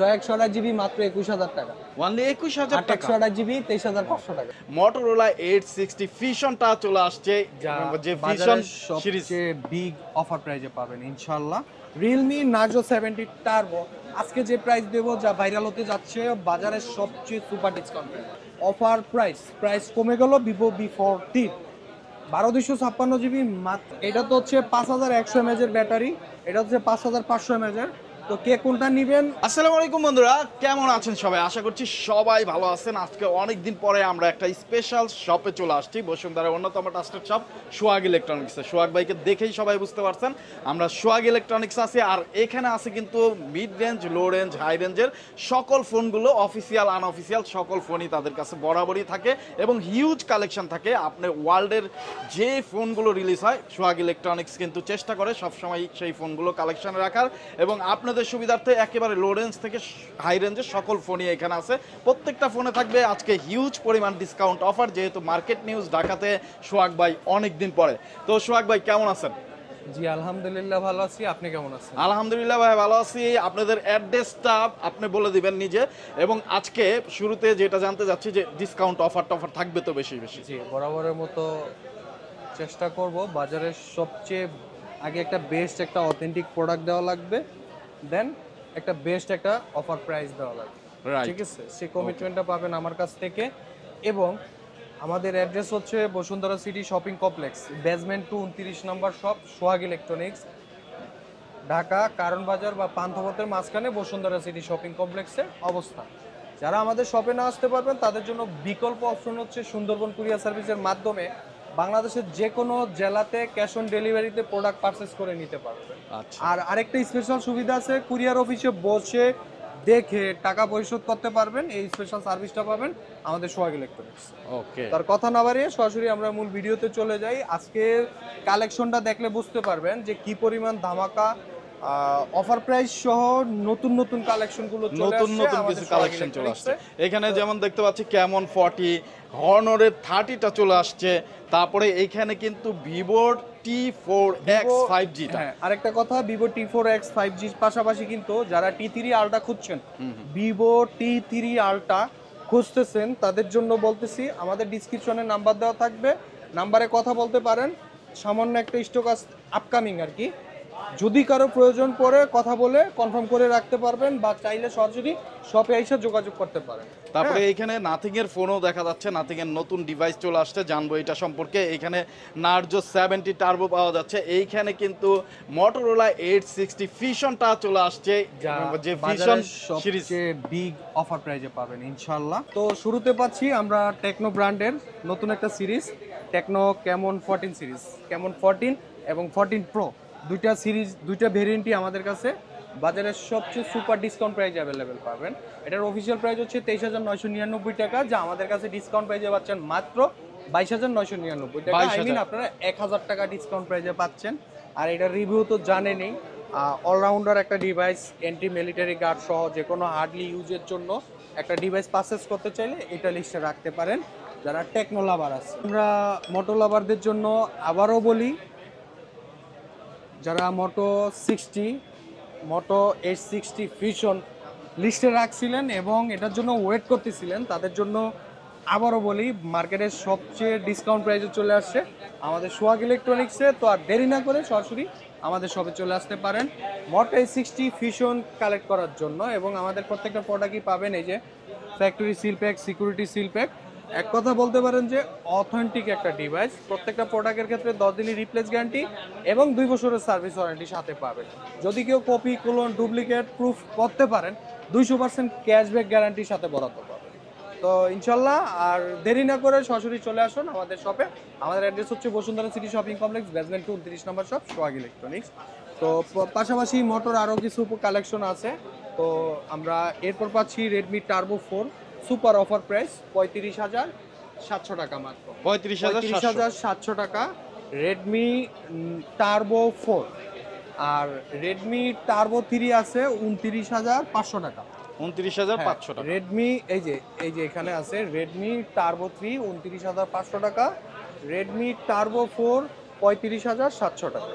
128 GB মাত্র 21000 টাকা। Only 21000 টাকা। 128 জিবি 23500 টাকা। Motorola 860 ফিউশনটা চলে আসছে, যে ফিউশন সিরিজ সবচেয়ে বিগ অফার প্রাইজে পাবেন ইনশাআল্লাহ। Realme Narzo 70 টার্বো আজকে যে প্রাইস দেব, যা ভাইরাল হতে যাচ্ছে, বাজারের সবচেয়ে সুপার ডিসকাউন্ট অফার প্রাইস কমে গেল। Vivo V40 12256 জিবি মাত্র। এটা তো হচ্ছে 5100 mAh এর ব্যাটারি, এটা হচ্ছে 5500 mAh এর। তো কে কোনটা নেবেন? আসসালামু আলাইকুম বন্ধুরা, কেমন আছেন সবাই? আশা করছি সবাই ভালো আছেন। আজকে অনেক দিন পরে আমরা একটা স্পেশাল শপে চলে আসছি, বসুন্ধরার অন্যতম ট্রাস্টেড শপ সোহাগ ইলেকট্রনিক্সে। সোহাগ ভাইকে দেখেই সবাই বুঝতে পারছেন আমরা সোহাগ ইলেকট্রনিক্স আছি। আর এখানে আছে কিন্তু mid range, low range, high রেঞ্জের সকল ফোনগুলো, অফিসিয়াল আনঅফিসিয়াল সকল ফোনই তাদের কাছে বরাবরই থাকে এবং হিউজ কালেকশন থাকে। আপনার ওয়ার্ল্ডের যে ফোনগুলো রিলিজ হয়, সোহাগ ইলেকট্রনিক্স কিন্তু চেষ্টা করে সবসময় সেই ফোনগুলো কালেকশনে রাখার, এবং আপনাদের সুবিধার্থে একেবারে লো রেঞ্জ থেকে হাই রেঞ্জের সকল ফোনই এখানে আছে। প্রত্যেকটা ফোনে থাকবে আজকে হিউজ পরিমাণ ডিসকাউন্ট অফার, যেহেতু মার্কেট নিউজ ঢাকাতে সোহাগ ভাই অনেক দিন পরে। তো সোহাগ ভাই কেমন আছেন? জি আলহামদুলিল্লাহ ভালো আছি, আপনি কেমন আছেন? আলহামদুলিল্লাহ ভাই ভালো আছি। আপনাদের অ্যাড্রেসটা আপনি বলে দিবেন নিজে, এবং আজকে শুরুতে যেটা জানতে যাচ্ছি যে ডিসকাউন্ট অফার থাকবে তো বেশি বেশি? জি বরাবরের মতো চেষ্টা করব বাজারের সবচেয়ে আগে একটা বেস্ট একটা অথেন্টিক প্রোডাক্ট দেওয়া লাগবে, দেন একটা বেস্ট একটা অফার প্রাইস দেওয়া লাগবে, ঠিক আছে? সেই কমিটমেন্টটা পাবেন আমার কাছ থেকে। এবং আমাদের অ্যাড্রেস হচ্ছে Bashundhara city shopping complex, basement 2 29 number shop, Sohag electronics, Dhaka কারণ বাজার বা পান্থপথের মাঝখানে বসুন্ধরা সিটি শপিং কমপ্লেক্সে অবস্থান। যারা আমাদের শপে না আসতে পারবেন তাদের জন্য বিকল্প অপশন হচ্ছে সুন্দরবন কুরিয়ার সার্ভিসের মাধ্যমে বাংলাদেশের যে কোনো জেলাতে ক্যাশ অন ডেলিভারিতে প্রোডাক্ট পারচেস করে নিতে পারবেন। আর আরেকটা স্পেশাল সুবিধা আছে, কুরিয়ার অফিসে বসে দেখে টাকা পরিশোধ করতে পারবেন। এই স্পেশাল সার্ভিসটা পাবেন আমাদের সোহাগ ইলেকট্রনিক্স। ওকে, তার কথা না বাড়িয়ে সরাসরি আমরা মূল ভিডিওতে চলে যাই। আজকে কালেকশনটা দেখলে বুঝতে পারবেন যে কি পরিমাণ ধামাকা অফার প্রাইস সহ নতুন নতুন কালেকশনগুলো নতুন নতুন কিছু কালেকশন চলে আসছে এখানে। যেমন দেখতে পাচ্ছি ক্যামন 40, হর্নরের 30টা চলে আসছে। তারপরে এইখানে কিন্তু ভিভোর T4X 5G। হ্যাঁ, আরেকটা কথা, ভিভো T4X 5G পাশাপাশি কিন্তু যারা T3 আলট্রা খুঁজছেন, ভিভো T3 আলট্রা খুঁজতেছেন, তাদের জন্য বলতেছি আমাদের ডিসক্রিপশনে নাম্বার দেওয়া থাকবে, নাম্বারে কথা বলতে পারেন। সামান্য একটা স্টক আপকামিং আর কি, যদি কারো প্রয়োজন পড়ে কথা বলে কনফার্ম করে রাখতে পারবেন, বা চাইলে সরাসরি শপে এসে যোগাযোগ করতে পারেন। তারপরে এইখানে নাথিং এর ফোনও দেখা যাচ্ছে, নাথিং এর নতুন ডিভাইস চলে আসছে, জানবো এটা সম্পর্কে। এখানে নার্জো 70 টার্বো পাওয়া যাচ্ছে। এইখানে কিন্তু Motorola 860 ফিউশনটা চলে আসছে, যে ফিউশন সিরিজ বিগ অফার প্রাইজে পাবেন ইনশাআল্লাহ। তো শুরুতে পাচ্ছি আমরা টেকনো ব্র্যান্ডের নতুন একটা series, techno Camon 14 series, Camon 14 এবং 14 প্রো, দুইটা সিরিজ, দুইটা ভেরিয়েন্টই আমাদের কাছে বাজারের সবচেয়ে সুপার ডিসকাউন্ট প্রাইস অ্যাভেলেবেল পাবেন। এটার অফিসিয়াল প্রাইস হচ্ছে 23999 টাকা, যা আমাদের কাছে ডিসকাউন্ট প্রাইসে পাচ্ছেন মাত্র 22999 টাকা। আই মিন আপনারা 1000 টাকা ডিসকাউন্ট প্রাইসে পাচ্ছেন। আর এটার রিভিউ তো জানেনই, অলরাউন্ডার একটা ডিভাইস, এন্টি মিলিটারি গার্ড সহ যে কোনো হার্ডলি ইউজের জন্য একটা ডিভাইস পারচেস করতে চাইলে এটা লিস্টে রাখতে পারেন যারা টেকনো লাভার আছে। আমরা মোটো লাভারদের জন্য আবারও বলি, যারা মোটো 860 ফিউশন লিস্টে রাখছিলেন এবং এটার জন্য ওয়েট করতেছিলেন, তাদের জন্য আবারও বলি মার্কেটের সবচেয়ে ডিসকাউন্ট প্রাইসে চলে আসছে আমাদের সোহাগ ইলেকট্রনিক্সে। তো আর দেরি না করে সরাসরি আমাদের শপে চলে আসতে পারেন মোটো 860 ফিউশন কালেক্ট করার জন্য। এবং আমাদের প্রত্যেকটা প্রোডাক্টই পাবেন এই যে factory seal pack, security seal pack. এক কথা বলতে পারেন যে অথেন্টিক একটা ডিভাইস। প্রত্যেকটা প্রোডাক্টের ক্ষেত্রে 10 দিনের রিপ্লেস গ্যারান্টি এবং 2 বছরের সার্ভিস ওয়ারেন্টি সাথে পাবেন। যদি কেউ কপি, ক্লোন, ডুপ্লিকেট প্রুফ করতে পারেন 200% ক্যাশব্যাক গ্যারান্টির সাথে বরাদ্দ পাবেন। তো ইনশাল্লাহ আর দেরি না করে সরাসরি চলে আসুন আমাদের শপে। আমাদের অ্যাড্রেস হচ্ছে Bashundhara city shopping complex, basement 2 29 number shop, Sohag electronics. তো পাশাপাশি মোটর আরও কিছু কালেকশন আছে। তো আমরা এরপর পাচ্ছি Redmi turbo 4 super offer price 35,700 টাকা মাত্র, 35,700 টাকা রেডমি টার্বো 4। আর রেডমি টার্বো 3 আছে 29,500 টাকা, 29,500 টাকা। রেডমি এই যে এখানে আছে রেডমি টার্বো 3 29,500 টাকা, রেডমি টার্বো 4 35,700 টাকা।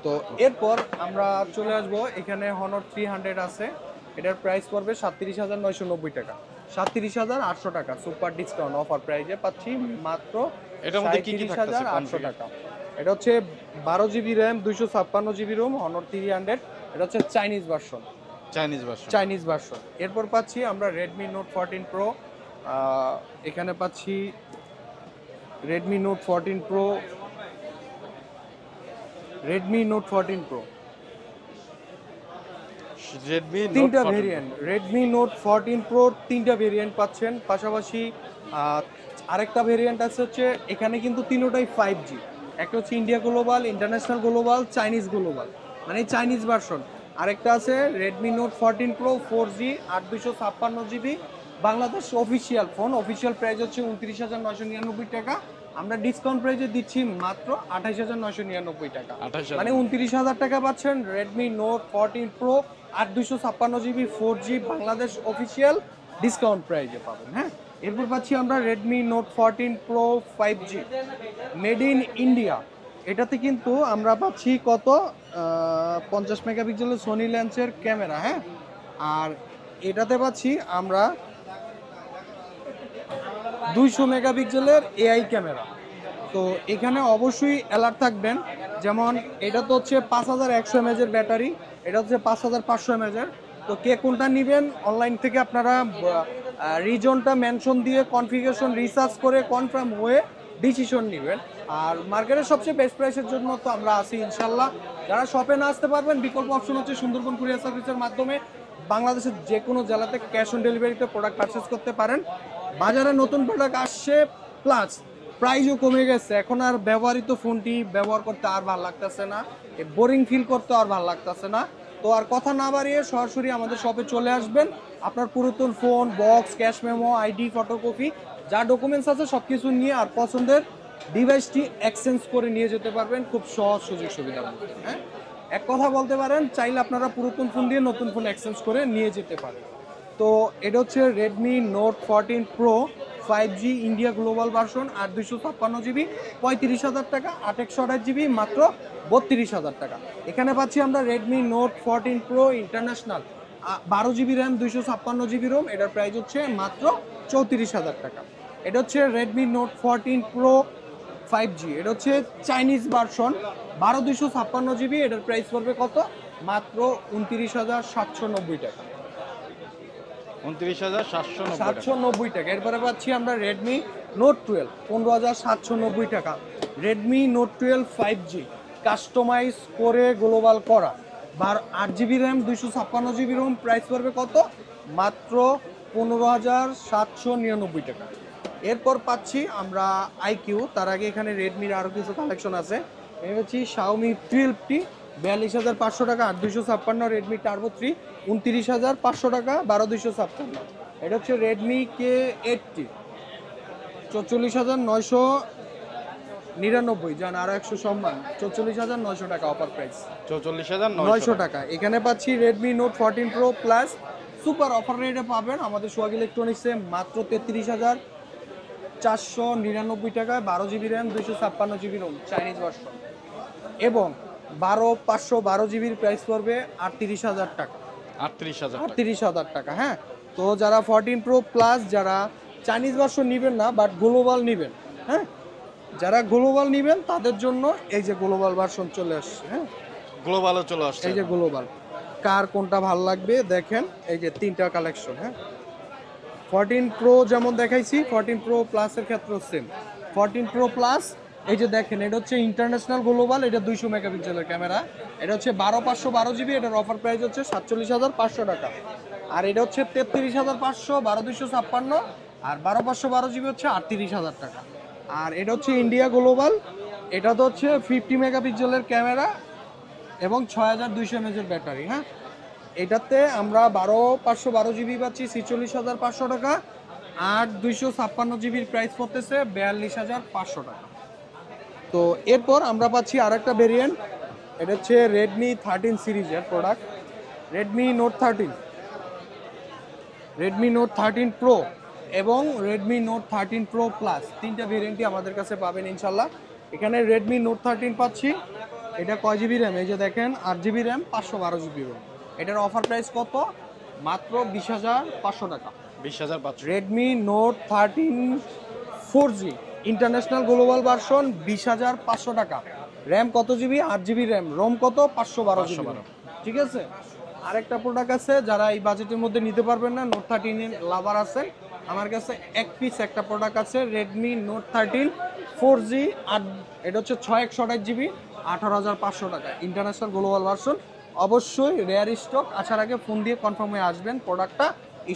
তো এরপর আমরা চলে আসবো, এখানে হনর 300 আছে এটার প্রাইস পড়বে 37,990 টাকা। 37,800 টাকা সুপার ডিসকাউন্ট অফার প্রাইজে পাচ্ছি মাত্র এটার মধ্যে কি কি থাকতেছে 37,800 টাকা। এটা হচ্ছে 12 GB RAM, 256 GB ROM, Honor 300। এটা হচ্ছে চাইনিজ ভার্সন। Chinese version. এরপর পাচ্ছি আমরা Redmi Note 14 Pro। এখানে পাচ্ছি Redmi Note 14 Pro, Redmi Note 14 Pro তিনটা ভেরিয়েন্ট। Redmi Note 14 Pro তিনটা ভেরিয়েন্ট পাচ্ছেন। পাশাপাশি আরেকটা ভেরিয়েন্ট আছে হচ্ছে, এখানে কিন্তু তিনোটাই 5G। একটা হচ্ছে India global, international global, Chinese global, মানে চাইনিজ ভার্সন। আরেকটা আছে Redmi Note 14 Pro 4G 8/256 GB, Bangladesh official phone. Official price হচ্ছে 29,999 টাকা। আমরা ডিসকাউন্ট প্রাইসে দিচ্ছি মাত্র 28,999 টাকা, মানে 29,000 টাকা পাচ্ছেন Redmi Note 14 Pro 8/256 GB 4G Bangladesh official discount প্রাইসে পাবেন। হ্যাঁ, এরপর পাচ্ছি আমরা Redmi Note 14 Pro 5G made in India. এটাতে কিন্তু আমরা পাচ্ছি কত 50 মেগাপিক্সেলের সোনি লেন্সের ক্যামেরা। হ্যাঁ, আর এটাতে পাচ্ছি আমরা 200 মেগাপিক্সেলের এআই ক্যামেরা। তো এখানে অবশ্যই অ্যালার্ট থাকবেন, যেমন এটা তো হচ্ছে 5100 mAh এর ব্যাটারি, এটা হচ্ছে 5500 mAh এর। তো কে কোনটা নেবেন অনলাইন থেকে আপনারা রিজনটা মেনশন দিয়ে কনফিগারেশন রিসার্চ করে কনফার্ম হয়ে ডিসিশন নেবেন। আর মার্কেটের সবচেয়ে বেস্ট প্রাইসের জন্য তো আমরা আছি ইনশাল্লাহ। যারা শপে না আসতে পারবেন, বিকল্প অপশন হচ্ছে সুন্দরবন কুরিয়ার সার্ভিসের মাধ্যমে বাংলাদেশের যে কোনো জেলাতে ক্যাশ অন ডেলিভারিতে প্রোডাক্ট পারচেস করতে পারেন। বাজারে নতুন প্রোডাক্ট আসছে, প্লাস প্রাইসও কমে গেছে। এখন আর ব্যবহৃত ফোনটি ব্যবহার করতে আর ভালো লাগতেছে না, বোরিং ফিল করতে আর ভালো লাগতেছে না। তো আর কথা না বাড়িয়ে সরাসরি আমাদের শপে চলে আসবেন। আপনার পুরাতন phone, box, cash memo, ID, photocopy, যা ডকুমেন্টস আছে সব কিছু নিয়ে আর পছন্দের ডিভাইসটি এক্সচেঞ্জ করে নিয়ে যেতে পারবেন খুব সহজ সুযোগ সুবিধা। হ্যাঁ, এক কথা বলতে পারেন, চাইলে আপনারা পুরাতন ফোন দিয়ে নতুন ফোন এক্সচেঞ্জ করে নিয়ে যেতে পারেন। তো এটা হচ্ছে Redmi Note 14 Pro 5G India global version 8/256 GB 35,000 টাকা। 8/128 GB মাত্র 32,000 টাকা। এখানে পাচ্ছি আমরা Redmi Note 14 Pro international 12 GB RAM, 256 GB ROM. এটার প্রাইস হচ্ছে মাত্র 34,000 টাকা। এটা হচ্ছে Redmi Note 14 Pro 5G, এটা হচ্ছে চাইনিজ ভার্সন 12/256 GB। এটার প্রাইস পড়বে কত? মাত্র 29,790 টাকা। 29,790 টাকা। এরপরে পাচ্ছি আমরা Redmi Note 12 15,790 টাকা। Redmi Note 12 5G কাস্টমাইজ করে গ্লোবাল করা, 8GB RAM, 256 GB Rome. Price পড়বে কত? মাত্র 15,799 টাকা। এরপর পাচ্ছি আমরা IQ। তার আগে এখানে রেডমির আরও কিছু কালেকশন আছে। এই হচ্ছে Xiaomi 12T 42,500 টাকা 8/256। Redmi Turbo 3 29,500 টাকা 12/256। এটা হচ্ছে Redmi K80 44,999, জান আরো 100 সম্মান, 44,900 টাকা অফার প্রাইস, 44,900 টাকা। এখানে পাচ্ছি Redmi Note 14 Pro plus super offer রেটে পাবেন আমাদের সোহাগ ইলেকট্রনিক্সে মাত্র 33,499 টাকায় 12GB RAM, 256 GB ROM, Chinese version. এবং 512GB প্রাইস পড়বে 38,000 টাকা। 38,000 টাকা। হ্যাঁ, তো যারা 14 Pro প্লাস যারা চাইনিজ ভার্সন নেবেন না বাট গ্লোবাল নেবেন, হ্যাঁ, যারা গ্লোবাল নেবেন তাদের জন্য এই যে গ্লোবাল ভার্সন চলে আসছে। হ্যাঁ, গ্লোবালও চলে আসছে। এই যে গ্লোবাল, কার কোনটা ভালো লাগবে দেখেন, এই যে তিনটা কালেকশন। হ্যাঁ, 14 Pro যেমন দেখাইছি, 14 Pro প্লাসের ক্ষেত্রেও সেম। 14 Pro প্লাস এই যে দেখেন, এটা হচ্ছে ইন্টারন্যাশনাল গ্লোবাল, এটা 200 মেগাপিক্সেলের ক্যামেরা। এটা হচ্ছে 12,512GB, এটার অফার প্রাইস হচ্ছে 47,500 টাকা। আর এটা হচ্ছে 33,500 12,256, আর 12,512GB হচ্ছে 38,000 টাকা। আর এটা হচ্ছে ইন্ডিয়া গ্লোবাল, এটা তো হচ্ছে 50 মেগাপিক্সেলের ক্যামেরা এবং 6,200 mAh এর ব্যাটারি। হ্যাঁ, এটাতে আমরা 12,512GB পাচ্ছি 46,500 টাকা। 8/256GB প্রাইস পড়তেছে 42,500 টাকা। তো এরপর আমরা পাচ্ছি আরেকটা ভেরিয়েন্ট, এটা হচ্ছে Redmi 13 সিরিজের product, Redmi Note 13, Redmi Note 13 Pro এবং Redmi Note 13 Pro Plus, তিনটা ভেরিয়েন্টই আমাদের কাছে পাবেন ইনশাল্লাহ। এখানে Redmi Note 13 পাচ্ছি, এটা কয় জিবি র্যাম, এই যে দেখেন 8GB র্যাম, 512GB রোম। এটার অফার প্রাইস কত? মাত্র 20,500 টাকা। 20,500। Redmi note 13 4G international global version 20,500 টাকা। র্যাম কত জিবি? 8 GB RAM. রোম কত? 512 জিবি। 512। ঠিক আছে। আরেকটা প্রোডাক্ট আছে, যারা এই বাজেটের মধ্যে নিতে পারবেন না, নোট 13 লাভার আছেন, আমার কাছে এক পিস একটা প্রোডাক্ট আছে, রেডমি নোট 13 4G, আর এটা হচ্ছে 6/128 জিবি, 18,500 টাকা ইন্টারন্যাশনাল গ্লোবাল ভার্সন। অবশ্যই রেয়ার স্টক, আসার আগে ফোন দিয়ে কনফার্ম হয়ে আসবেন প্রোডাক্টটা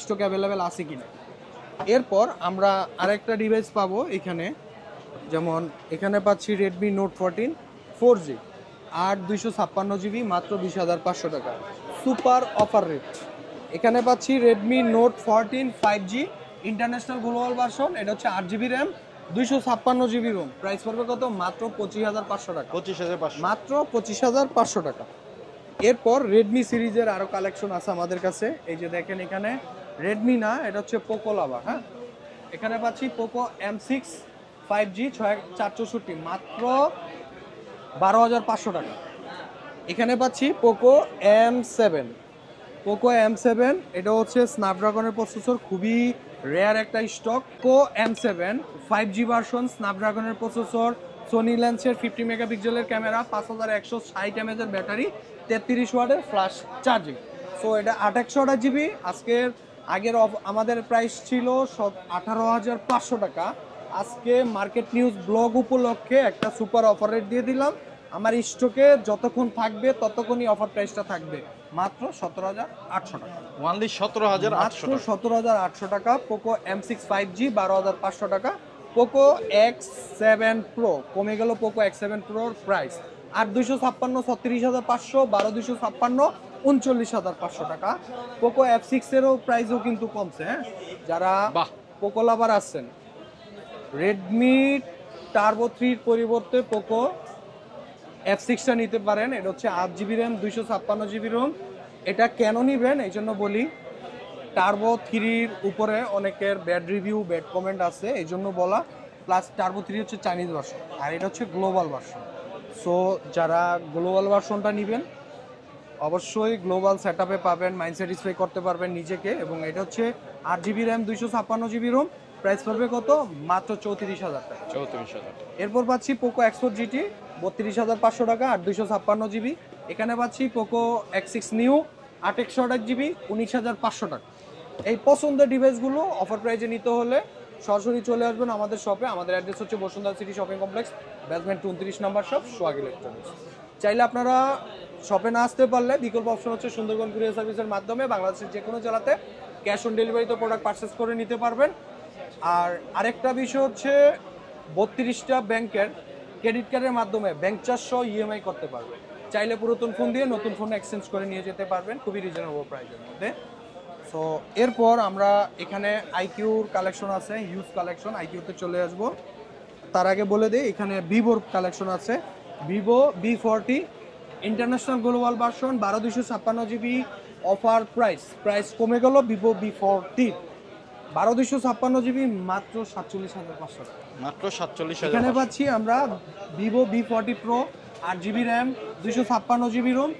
স্টক অ্যাভেলেবেল আছে কিনা। এরপর আমরা আরেকটা ডিভাইস পাবো এখানে, যেমন এখানে পাচ্ছি রেডমি নোট 14 4G, 8/256 জিবি, মাত্র 20,500 টাকা, সুপার অফার রেট। এখানে পাচ্ছি Redmi note 14 5G international global version, এটা হচ্ছে 8 GB RAM, 256 GB ROM. Price পড়বে কত? মাত্র 25,500 টাকা। 25,500। মাত্র 25,500 টাকা। এরপর রেডমি সিরিজের আরো কালেকশন আছে আমাদের কাছে, এই যে দেখেন এখানে রেডমি না, এটা হচ্ছে পোকো লাভা। হ্যাঁ, এখানে পাচ্ছি পোকো M6 5G 6464, মাত্র 12,500 টাকা। এখানে পাচ্ছি পোকো M7, পোকো M7, এটা হচ্ছে স্ন্যাপড্রাগনের প্রসেসর, খুবই রেয়ার একটা stock. Poco M7 5G version, স্ন্যাপড্রাগনের প্রসেসর, সোনি লেন্সের 50 মেগাপিক্সেলের ক্যামেরা, 5160 mAh এর ব্যাটারি, 33 ওয়াটের ফ্ল্যাশ চার্জিং। সো এটা 8/128 জিবি। আজকের আগের আমাদের প্রাইস ছিল 18,500 টাকা। আজকে মার্কেট নিউজ ব্লগ উপলক্ষে একটা সুপার অফার রেট দিয়ে দিলাম। আমার স্টকে যতক্ষণ থাকবে ততক্ষণই অফার প্রাইসটা থাকবে, মাত্র 17,800 টাকা। ওনলি 17,800 মাত্র 17,800 টাকা। পোকো M6 5G 12,500 টাকা। পোকো X7 Pro, কমে গেল পোকো X7 Proর প্রাইস, 8/256 36,500, 12/256 39,500 টাকা। পোকো F6 এরও প্রাইসও কিন্তু কমছে। হ্যাঁ, যারা বাহ। পোকো লাভার আছেন, রেডমি টার্বো 3 এর পরিবর্তে পোকো F6টা নিতে পারেন। এটা হচ্ছে 8 জিবি র্যাম, 256 জিবি রোম। এটা কেন নিবেন এই জন্য বলি, টার্বো 3-র উপরে অনেকের ব্যাড রিভিউ, ব্যাড কমেন্ট আছে, এই জন্য বলা। প্লাস টার্বো 3 হচ্ছে চাইনিজ ভার্সন, আর এটা হচ্ছে গ্লোবাল ভার্সন। সো যারা গ্লোবাল ভার্সনটা নেবেন, অবশ্যই গ্লোবাল সেট আপে পাবেন, মাইন্ড স্যাটিসফাই করতে পারবেন নিজেকে। এবং এটা হচ্ছে 8 GB RAM, 256 GB ROM. Price পড়বে কত? মাত্র 34,000 টাকা। 34,000। এরপর পাচ্ছি পোকো X4 GT 32,500 টাকা, 8/256 জিবি। এখানে পাচ্ছি পোকো X6 নিউ 8/128 জিবি, 19,500 টাকা। এই পছন্দের ডিভাইসগুলো অফার প্রাইজে নিতে হলে সরাসরি চলে আসবেন আমাদের শপে। আমাদের অ্যাড্রেস হচ্ছে Bashundhara city shopping complex, basement 29 number shop, Sohag electronics. চাইলে আপনারা শপে না আসতে পারলে বিকল্প অপশন হচ্ছে সুন্দরবন কুরিয়ার সার্ভিসের মাধ্যমে বাংলাদেশের যে কোনো জেলাতে ক্যাশ অন ডেলিভারিতে প্রোডাক্ট পারচেস করে নিতে পারবেন। আর আরেকটা বিষয় হচ্ছে 32টা ব্যাংকের ক্রেডিট কার্ডের মাধ্যমে ব্যাংক চার্জ সহ ইএমআই করতে পারবেন। চাইলে পুরাতন ফোন দিয়ে নতুন ফোন এক্সচেঞ্জ করে নিয়ে যেতে পারবেন খুবই রিজনেবল প্রাইসের মধ্যে। সো এরপর আমরা এখানে আইকিউর কালেকশন আছে, হিউজ কালেকশন, আইকিউতে চলে আসবো। তার আগে বলে দিই এখানে ভিভোর কালেকশন আছে, Vivo V40 international global version, 12/256 GB. Offer price কমে গেল ভিভো V40 12/256 জিবি, মাত্র 47,500 টাকা। মাত্র 47,000। এখানে পাচ্ছি আমরা Vivo V40 pro, 8 GB RAM, 256 GB ROM,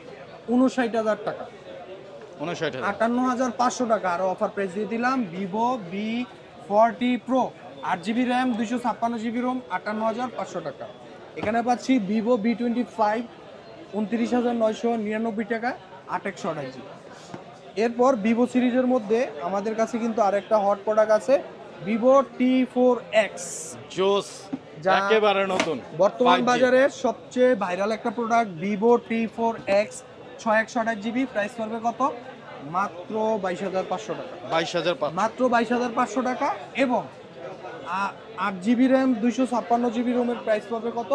59,000 টাকা। 59,000। 58,500 টাকা। আরো অফার প্রাইস দিয়ে দিলাম, Vivo V40 pro, 8 GB RAM, 256 GB ROM, 58,500 টাকা। এখানে পাচ্ছি ভিভো V25 29,999 টাকা, 8/128 জিবি। এরপর ভিভো সিরিজের মধ্যে আমাদের কাছে কিন্তু আরেকটা হট প্রোডাক্ট আছে, ভিভো T4X, জোস, যা একেবারে নতুন বর্তমান 5G। বাজারের সবচেয়ে ভাইরাল একটা product, Vivo T4X 6/128 GB. Price পড়বে কত? মাত্র 22,500 টাকা। 22,500। মাত্র 22,500 টাকা। এবং 8 জিবি র্যাম, 256 জিবি রোমের প্রাইস পড়বে কত?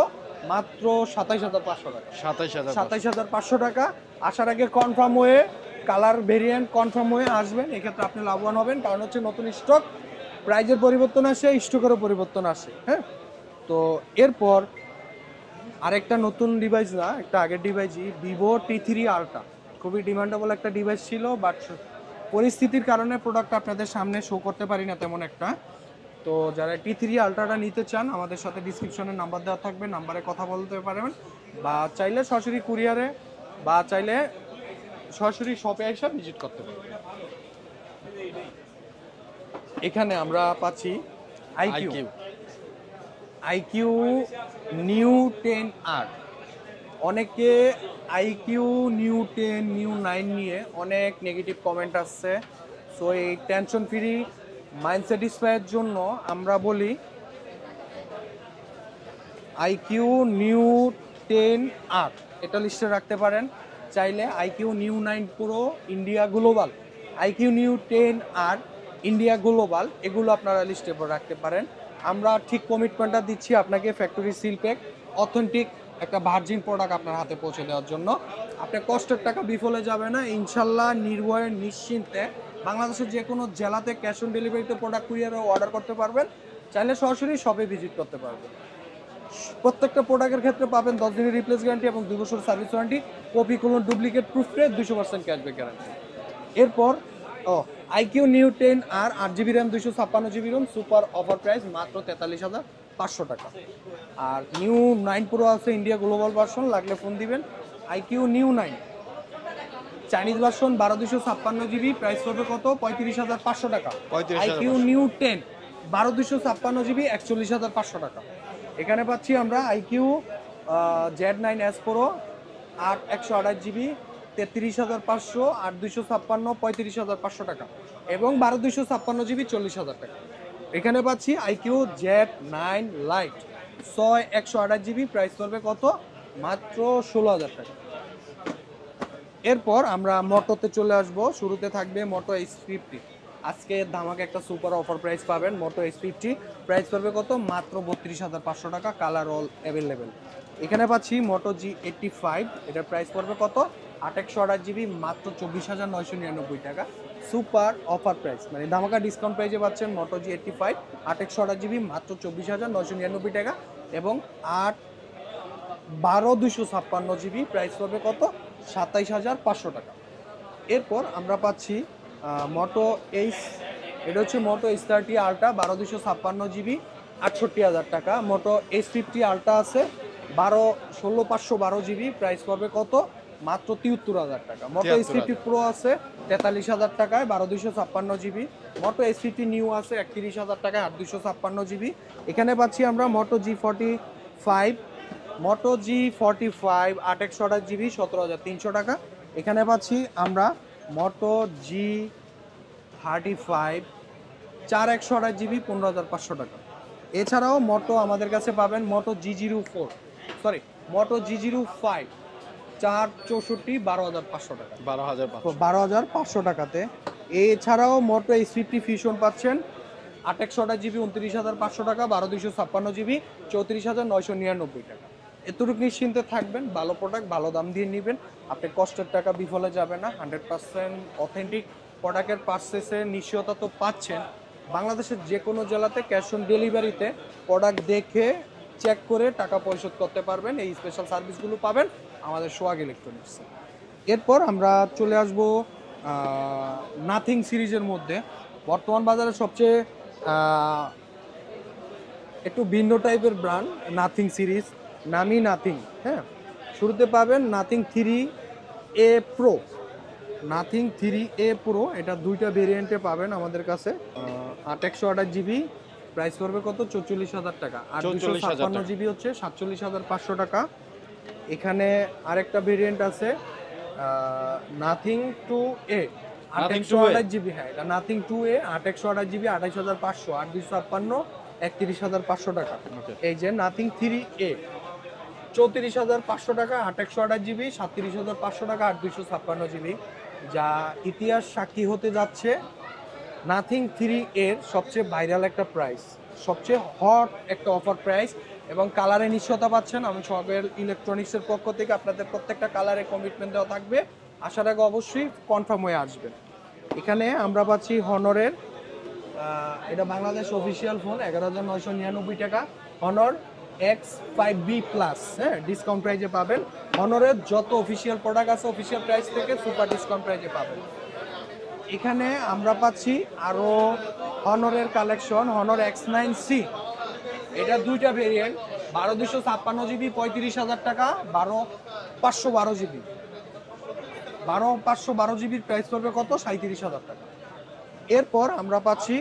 মাত্র 27,500 টাকা। 27,000। 27,500 টাকা। আসার আগে কনফার্ম হয়ে, কালার ভেরিয়েন্ট কনফার্ম হয়ে আসবেন, এক্ষেত্রে আপনি লাভবান হবেন। কারণ হচ্ছে নতুন স্টক, প্রাইজের পরিবর্তন আসে, স্টকেরও পরিবর্তন আসে। হ্যাঁ, তো এরপর আরেকটা নতুন ডিভাইস না, একটা আগের ডিভাইসই, ভিভো T3 আলট্রা। খুবই ডিমান্ডেবল একটা ডিভাইস ছিল, বাট পরিস্থিতির কারণে প্রোডাক্টটা আপনাদের সামনে শো করতে পারি না তেমন একটা। তো যারা T3 আলট্রাটা নিতে চান, আমাদের সাথে ডিসক্রিপশনে নাম্বার দেওয়া থাকবে, নাম্বারে কথা বলতে পারবেন, বা চাইলে সরাসরি কুরিয়ারে, বা চাইলে সরাসরি শপে এসে ভিজিট করতে পারবেন। এখানে আমরা পাচ্ছি IQ IQ IQ new 10R। অনেকে আইকিউ নিউ 10 নিউ 9 নিয়ে অনেক নেগেটিভ কমেন্ট আসছে। সো এই টেনশন ফ্রি মাইন্ড স্যাটিসফাইয়ের জন্য আমরা বলি আইকিউ নিউ 10R এটা লিস্টে রাখতে পারেন। চাইলে iQOO new 9 Pro India global, iQOO new 10R India global, এগুলো আপনারা লিস্টে রাখতে পারেন। আমরা ঠিক কমিটমেন্টটা দিচ্ছি আপনাকে ফ্যাক্টরি সিল প্যাক অথেন্টিক একটা ভার্জিন প্রোডাক্ট আপনার হাতে পৌঁছে দেওয়ার জন্য। আপনার কষ্টের টাকা বিফলে যাবে না ইনশাল্লাহ। নির্ভয়ে নিশ্চিন্তে বাংলাদেশের যে কোনো জেলাতে ক্যাশ অন ডেলিভারিতে প্রোডাক্ট কুরিয়ারে অর্ডার করতে পারবেন। চাইলে সরাসরি শপে ভিজিট করতে পারবেন। প্রত্যেকটা প্রোডাক্টের ক্ষেত্রে পাবেন 10 দিনের রিপ্লেস গ্যারান্টি এবং 2 বছর সার্ভিস ওয়ারেন্টি, কপি কোনো duplicate proof rate 200% cashback guarantee. এরপর iQOO new 10R 8GB RAM 256GB ROM super offer price মাত্র 43,500 টাকা। আর নিউ 9 প্রো আছে ইন্ডিয়া গ্লোবাল ভার্সন, লাগলে ফোন দিবেন। IQOO new 9 Chinese version 12256GB price পড়বে কত 35,500 টাকা। আইকিউ নিউ 10 12256GB 41,500 টাকা। এখানে পাচ্ছি আমরা আইকিউ Z9S Pro 8/128GB 33,500, 8/256 35,500 টাকা এবং 12/256GB 40,000 টাকা। এখানে পাচ্ছি IQ Z9 light 6/128GB price পড়বে কত মাত্র 16,000 টাকা। এরপর আমরা মোটোতে চলে আসব। শুরুতে থাকবে মোটো H50। আজকে ধামাকে একটা সুপার অফার প্রাইস পাবেন। মোটো H50 প্রাইস পড়বে কত মাত্র 32,500 টাকা, কালার অল অ্যাভেলেবেল। এখানে পাচ্ছি মোটো G85, এটার প্রাইস পড়বে কত 8/128GB মাত্র 24,999 টাকা, সুপার অফার প্রাইস মানে ধামাকা ডিসকাউন্ট প্রাইসে পাচ্ছেন মোটো G85 8/128GB মাত্র 24,999 টাকা এবং 12/256GB প্রাইস পড়বে কত 27,500 টাকা। এরপর আমরা পাচ্ছি মোটো এইচ, এটা হচ্ছে মোটো H30 আলট্রা 12/256GB 68,000 টাকা। মোটো H50 আলট্রা আছে 16/512GB প্রাইস পড়বে কত মাত্র 73,000 টাকা। মোটো H50 প্রো আছে 43,000 টাকায় 12/256GB। মোটো H50 নিউ আছে 31,000 টাকায় 8/256GB। এখানে পাচ্ছি আমরা মোটো G45, মোটো G45 8/128GB 17,300 টাকা। এখানে পাচ্ছি আমরা মোটো G35 4/128GB 15,500 টাকা। এছাড়াও মোটো আমাদের কাছে পাবেন মোটো G04 সরি মোটো G05 4/64 12,500 টাকা, 12,500 টাকাতে। এছাড়াও মোটো H50 ফিউশন পাচ্ছেন 8/128GB 29,500 টাকা, 12/256GB 34,999 টাকা। এতটুকু নিশ্চিন্তে থাকবেন, ভালো প্রোডাক্ট ভালো দাম দিয়ে নেবেন, আপনি কষ্টের টাকা বিফলে যাবে না। 100% অথেন্টিক প্রোডাক্টের পারচেসে নিশ্চয়তা তো পাচ্ছেন। বাংলাদেশের যে কোনো জেলাতে ক্যাশ অন ডেলিভারিতে প্রোডাক্ট দেখে চেক করে টাকা পরিশোধ করতে পারবেন। এই স্পেশাল সার্ভিসগুলো পাবেন আমাদের সোহাগ ইলেকট্রনিক্সে। এরপর আমরা চলে আসব নাথিং সিরিজের মধ্যে। বর্তমান বাজারে সবচেয়ে একটু ভিন্ন টাইপের ব্র্যান্ড নাথিং সিরিজ, নামি নাথিং। হ্যাঁ, শুরুতে পাবেন nothing 3A pro, nothing 3A pro, এটা দুইটা ভেরিয়েন্টে পাবেন আমাদের কাছে। 8/128GB প্রাইস পড়বে কত 44,000 টাকা, আর 256GB হচ্ছে 47,500 টাকা। এখানে আরেকটা ভেরিয়েন্ট আছে নাথিং 2A 8/128GB, হ্যাঁ এটা নাথিং 2A 8/128GB 28,500, 8/256 31,500 টাকা। এই যে নাথিং 3A 34,500 টাকা, 8/128GB 37,500 টাকা, 8/256GB, যা ইতিহাস সাক্ষী হতে যাচ্ছে নাথিং 3 এর সবচেয়ে ভাইরাল একটা প্রাইস, সবচেয়ে হট একটা অফার প্রাইস এবং কালারে নিশ্চয়তা পাচ্ছেন। আমি সোহাগের ইলেকট্রনিক্সের পক্ষ থেকে আপনাদের প্রত্যেকটা কালারে কমিটমেন্ট দেওয়া থাকবে, আসার আগে অবশ্যই কনফার্ম হয়ে আসবেন। এখানে আমরা পাচ্ছি হনরের, এটা বাংলাদেশ অফিসিয়াল ফোন 11,999 টাকা, হনর X5B প্লাস, হ্যাঁ ডিসকাউন্ট প্রাইজে পাবেন। হনরের যত অফিসিয়াল প্রোডাক্ট আছে অফিসিয়াল প্রাইস থেকে সুপার ডিসকাউন্ট প্রাইজে পাবেন। এখানে আমরা পাচ্ছি আরও হনরের কালেকশন, হনর X9C, এটা দুইটা ভেরিয়েন্ট 12/256GB 35,000 টাকা, 12/512GB, 12/512GBর প্রাইস পড়বে কত 37,000 টাকা। এরপর আমরা পাচ্ছি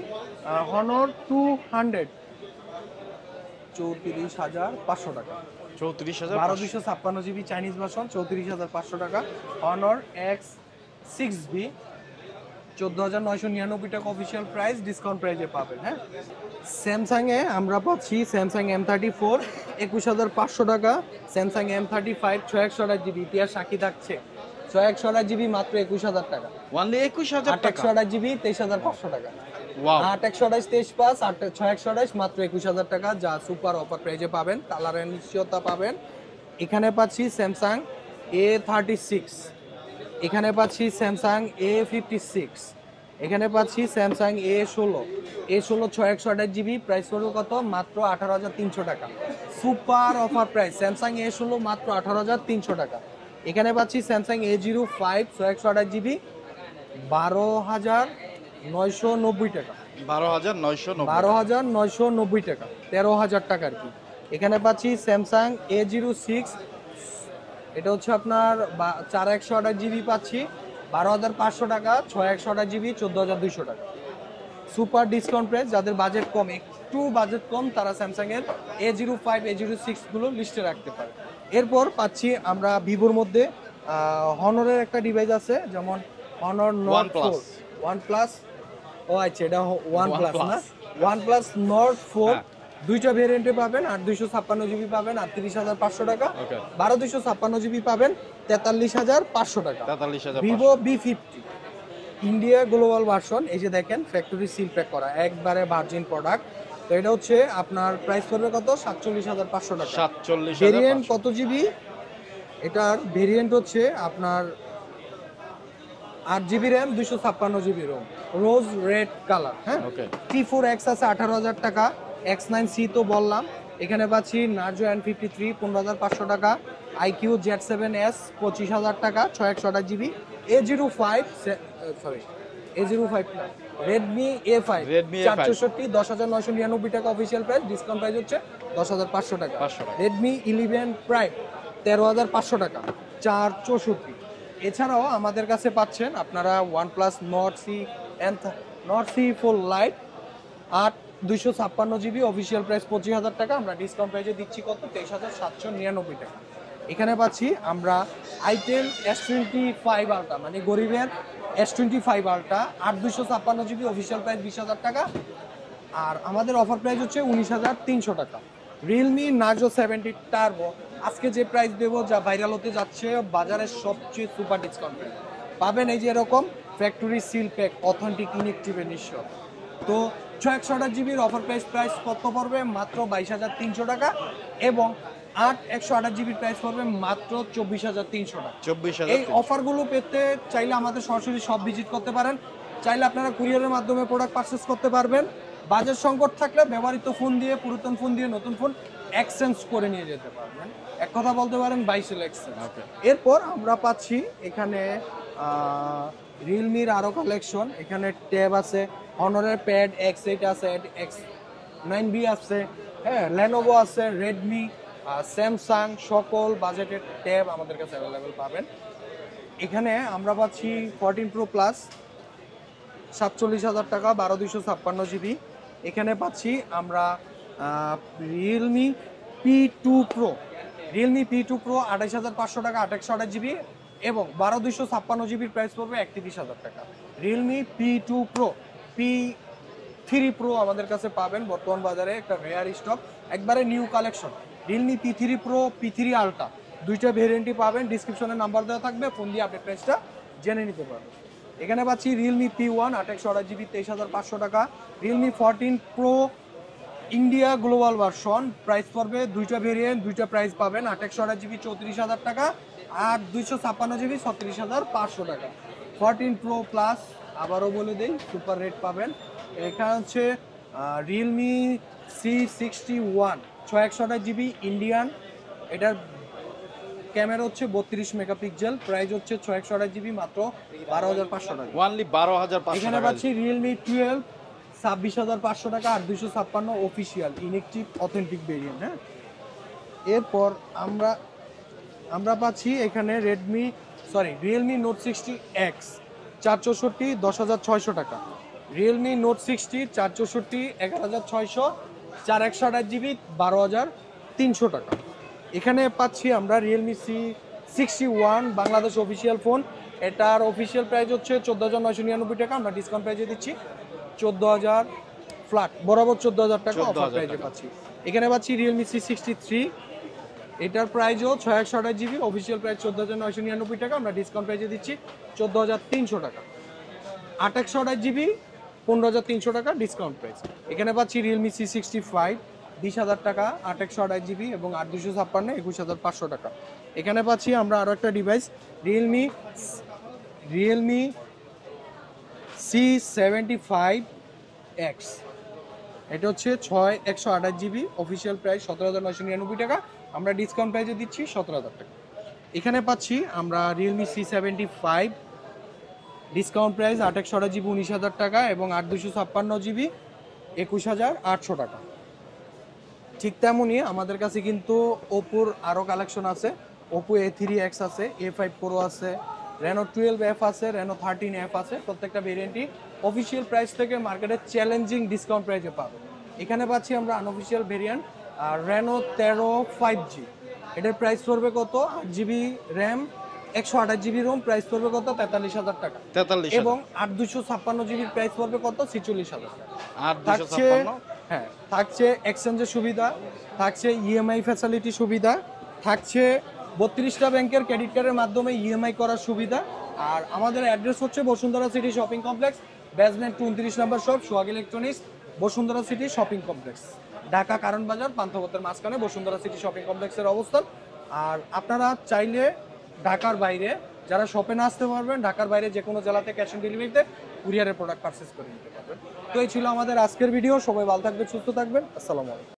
হনর 200 34,500 টাকা। 34,000 12 256 জিবি চাইনিজ ভার্সন 34,500 টাকা। হনর X6B 14,999 টাকা অফিসিয়াল প্রাইস, ডিসকাউন্ট প্রাইসে পাবেন। হ্যাঁ, স্যামসাং এ আমরা পাচ্ছি স্যামসাং M34 21,500 টাকা। স্যামসাং M35 6128 জিবি, ইতিহাস সাক্ষী থাকছে 6128 জিবি মাত্র 21,000 টাকা। ওনলি 21,000 টাকা। 128 জিবি 23,500 টাকা। ওয়াও, 8 128 23 5 8 6 128 মাত্র 21,000 টাকা, যা সুপার অফার প্রাইজে পাবেন। কালারের নিশ্চয়তা পাবেন। এখানে পাচ্ছি স্যামসাং A36, এখানে পাচ্ছি স্যামসাং A56, এখানে পাচ্ছি স্যামসাং A16 6128 জিবি, প্রাইস পড়বে কত? মাত্র 18,300 টাকা। Super offer price Samsung A16 মাত্র 18,300 টাকা। এখানে পাচ্ছি স্যামসাং A05 6128 জিবি 12,990 টাকা। 12,990। 12,990 টাকা, 13,000 টাকা আর কি। এখানে পাচ্ছি স্যামসাং A06, এটা হচ্ছে আপনার 4128 জিবি পাচ্ছি 12,500 টাকা। 6128 জিবি 14,200 টাকা। Super discount price. যাদের বাজেট কম, একটু বাজেট কম, তারা স্যামসাং এর A05 A06 গুলো লিস্টে রাখতে পারে। এরপর পাচ্ছি আমরা ভিভোর মধ্যে হনরের একটা ডিভাইস আছে, যেমন হনর নট 4, OnePlus, ও আচ্ছা এটা OnePlus না, OnePlus Nord 4 দুইটা ভেরিয়েন্টে পাবেন। 8 256 জিবি পাবেন 38,500 টাকা। 12 256 জিবি পাবেন 43,500 টাকা। 43,000। Vivo V50 India global version, এই যে দেখেন ফ্যাক্টরি সিল প্যাক করা, একবারে ভার্জিন প্রোডাক্ট। তো এটা হচ্ছে আপনার প্রাইস পড়বে কত? 47,500 টাকা। 47,500। ভেরিয়েন্ট কত জিবি? এটার ভেরিয়েন্ট হচ্ছে আপনার 8 জিবি র্যাম 256 জিবি রোম, রোজ রেড কালার। হ্যাঁ, T4X আছে 18,000 টাকা। X9C তো বললাম। এখানে পাচ্ছি নার্জো N53 15,500 টাকা। IQ Z7S 25,000 টাকা 6128 জিবি। A05 না, Redmi A5 464 10,999 টাকা অফিসিয়াল প্রাইস, ডিসকাউন্ট প্রাইস হচ্ছে 10,500 টাকা। Redmi 11 Prime 13,500 টাকা 464। এছাড়াও আমাদের কাছে পাচ্ছেন আপনারা OnePlus Nord C4 Lite 8 256 GB, official price 25,000 টাকা। আমরা ডিসকাউন্ট প্রাইসে দিচ্ছি কত? 23,799 টাকা। এখানে পাচ্ছি আমরা আইটেল S25 আলট্রা, মানে গরিবের S25 ultra 8 256 GB, official price 20,000 টাকা। আর আমাদের অফার প্রাইস হচ্ছে 19,300 টাকা। রিয়েলমি নার্জো 70 টার্বো আজকে যে প্রাইস দেবো, যা ভাইরাল হতে যাচ্ছে, বাজারের সবচেয়ে সুপার ডিসকাউন্ট পাবেন। এই যে এরকম ফ্যাক্টরি সিল প্যাক অথেন্টিক ইনেকটিভের নিশ্চয়। তো 6128 জিবির অফার প্রাইস কত পড়বে? মাত্র 22,300 টাকা। এবং 8 128 জিবির প্রাইস পড়বে মাত্র 24,300 টাকা। 24,000। এই অফারগুলো পেতে চাইলে আমাদের সরাসরি সব ভিজিট করতে পারেন, চাইলে আপনারা কুরিয়ারের মাধ্যমে প্রোডাক্ট পারচেস করতে পারবেন। বাজেট সংকট থাকলে ব্যবহৃত ফোন দিয়ে, পুরাতন ফোন দিয়ে নতুন ফোন এক্সচেঞ্জ করে নিয়ে যেতে পারবেন। এক কথা বলতে পারেন 22 এক্সচেঞ্জ। এরপর আমরা পাচ্ছি এখানে রিয়েলমির আরও কালেকশন। এখানে ট্যাব আছে, হনরের প্যাড X8 আছে, X9B আছে, হ্যাঁ, লেনোভো আছে, রেডমি, স্যামসাং, সকল বাজেটের ট্যাব আমাদের কাছে অ্যাভেলেবেল পাবেন। এখানে আমরা পাচ্ছি 14 Pro Plus 47,000 টাকা 12 256 জিবি। এখানে পাচ্ছি আমরা রিয়েলমি P2 Pro 28,500 টাকা 8 128 জিবি এবং 12 256 জিবির প্রাইস পড়বে 31,000 টাকা। Realme P2 Pro P3 Pro আমাদের কাছে পাবেন বর্তমান বাজারে একটা রেয়ার স্টক, একবারে new collection. Realme P3 Pro P3 Ultra দুইটা ভেরিয়েন্টই পাবেন, ডিসক্রিপশনে নাম্বার দেওয়া থাকবে, ফোন দিয়ে আপডেট প্রাইসটা জেনে নিতে পারবেন। এখানে পাচ্ছি রিয়েলমি P1 8 128 জিবি 23,500 টাকা। Realme 14 Pro India global version price পড়বে, দুইটা ভেরিয়েন্ট দুইটা প্রাইস পাবেন। 8 128 জিবি 34,000 টাকা আর 256 জিবি 36,500 টাকা। 14 Pro Plus আবারও বলে দেই সুপার রেট পাবেন। এখানে হচ্ছে রিয়েলমি C61 6 জিবি ইন্ডিয়ান, এটার ক্যামেরা হচ্ছে 32 মেগাপিক্সেল, প্রাইস হচ্ছে 6 জিবি মাত্র 12,500 টাকা। ওনলি 12,500 এখানে পাচ্ছি রিয়েলমি 12 26,500 টাকা আর 256 অফিসিয়াল ইনেকটিভ অথেন্টিক ভেরিয়েন্ট। হ্যাঁ, এরপর আমরা পাচ্ছি এখানে রিয়েলমি নোট 60X 464 10,600 টাকা। রিয়েলমি নোট 60 464 11,600 4/128 GB 12,300 টাকা। এখানে পাচ্ছি আমরা Realme C61 Bangladesh official phone. এটার অফিসিয়াল প্রাইস হচ্ছে 14,999 টাকা, আমরা ডিসকাউন্ট প্রাইসে দিচ্ছি 14,000 ফ্ল্যাট বরাবর 14,000 টাকা অফার প্রাইসে পাচ্ছি। এখানে পাচ্ছি রিয়েলমি C63, এটার প্রাইসও 6/128 GB, অফিসিয়াল প্রাইস 14,999 টাকা, আমরা ডিসকাউন্ট প্রাইসে দিচ্ছি 14,300 টাকা। 8/128 GB 15,300 টাকা ডিসকাউন্ট প্রাইস। এখানে পাচ্ছি রিয়েলমি C65 20,000 টাকা, 8/128 GB এবং 8/256 21,500 টাকা। এখানে পাচ্ছি আমরা আরও একটা ডিভাইস রিয়েলমি C75X, এটা হচ্ছে 6/128 GB, অফিসিয়াল প্রাইস 17,999 টাকা, আমরা ডিসকাউন্ট প্রাইসে দিচ্ছি 17,000 টাকা। এখানে পাচ্ছি আমরা Realme C75 discount price 8/128 GB 19,000 টাকা এবং 8/256 GB 21,800 টাকা। ঠিক তেমনই আমাদের কাছে কিন্তু ওপোর আরও কালেকশন আছে। ওপো A3X আছে, A5 Pro আছে, Reno 12F আছে, Reno 13F আছে। প্রত্যেকটা ভেরিয়েন্টই অফিসিয়াল প্রাইস থেকে মার্কেটে চ্যালেঞ্জিং ডিসকাউন্ট প্রাইসে পাবো। এখানে পাচ্ছি আমরা আনঅফিসিয়াল ভেরিয়েন্ট Reno 13 5G, এটার প্রাইস পড়বে কত? 8GB RAM 128GB Rome, price পড়বে কত? 43,000 টাকা। 43 এবং 8/256 GB প্রাইস পড়বে কত? 46,000 টাকা। 8/256 হ্যাঁ, থাকছে এক্সচেঞ্জের সুবিধা, থাকছে ইএমআই ফ্যাসিলিটি সুবিধা, থাকছে 32টা ব্যাংকের ক্রেডিট কার্ডের মাধ্যমে ইএমআই করার সুবিধা। আর আমাদের অ্যাড্রেস হচ্ছে Bashundhara city shopping complex, basement 29 number shop, Sohag electronics, Bashundhara city shopping complex, Dhaka কারণ বাজার পান্থপথের মাঝখানে বসুন্ধরা সিটি শপিং কমপ্লেক্সের অবস্থান। আর আপনারা চাইলে ঢাকার বাইরে যারা শপে না আসতে পারবেন, ঢাকার বাইরে যে কোনো জেলাতে ক্যাশ অন ডেলিভারিতে কুরিয়ারের প্রোডাক্ট পারচেস করে নিতে পারবেন। তো এই ছিল আমাদের আজকের ভিডিও। সবাই ভালো থাকবেন, সুস্থ থাকবেন। আসসালামু আলাইকুম।